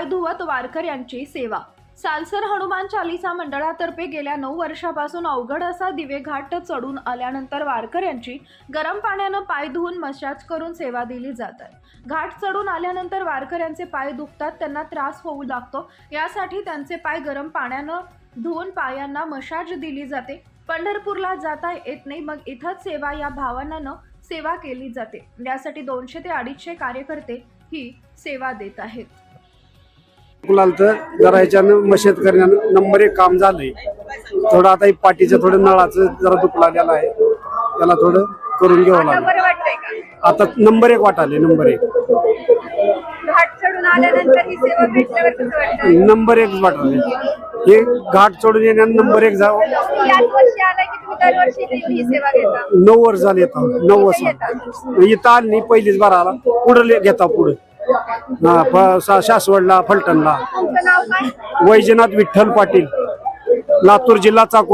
पाय धुवत वारकऱ्यांची सेवा। सालसर हनुमान चालीसा मंडळातर्फे गेल्या 9 वर्षापासून अवघड असा दिवे घाट चढून आल्यानंतर वारकऱ्यांची गरम पाण्यानं पाय धुवून मसाज करून सेवा दिली जात आहे। घाट चढून आल्यानंतर वारकऱ्यांचे पाय दुखतात, त्यांना त्रास होऊ लागतो। यासाठी त्यांचे पाय गरम पाण्यानं धुवून पायांना मसाज दिली जाते। पंढरपूरला जाता येत नाही, मग इथंच सेवा या भावनानं सेवा केली जाते। यासाठी 200 ते 250 कार्यकर्ते ही सेवा देत आहेत। जरा याच्यानं मशेत करण्यानं नंबर 1 काम झालंय। थोडं आता पाठीचं थोडं नळाचं जरा दुखलालेलं आहे, त्याला थोडं करून घ्यावं लागेल। आता नंबर 1 वाटाले, नंबर 1 घाट चढून आल्यानंतर ही सेवा भेटल्यावर कसं वाटतं? नंबर 1 वाटाले। हे घाट चढून येण्यानं नंबर 1 जावं। याच वर्षी आलाय की तुम्ही दरवर्षी ही सेवा घेता? 9 वर्ष झाले येतात, 9 वर्ष इथं आली नाही, पहिलीच बार आला। पुढे घेता पुढे शासवडला, फलटणला। तुमचं नाव काय? वैजनाथ विठ्ठल पाटील, लातूर जिल्हा चाकूर।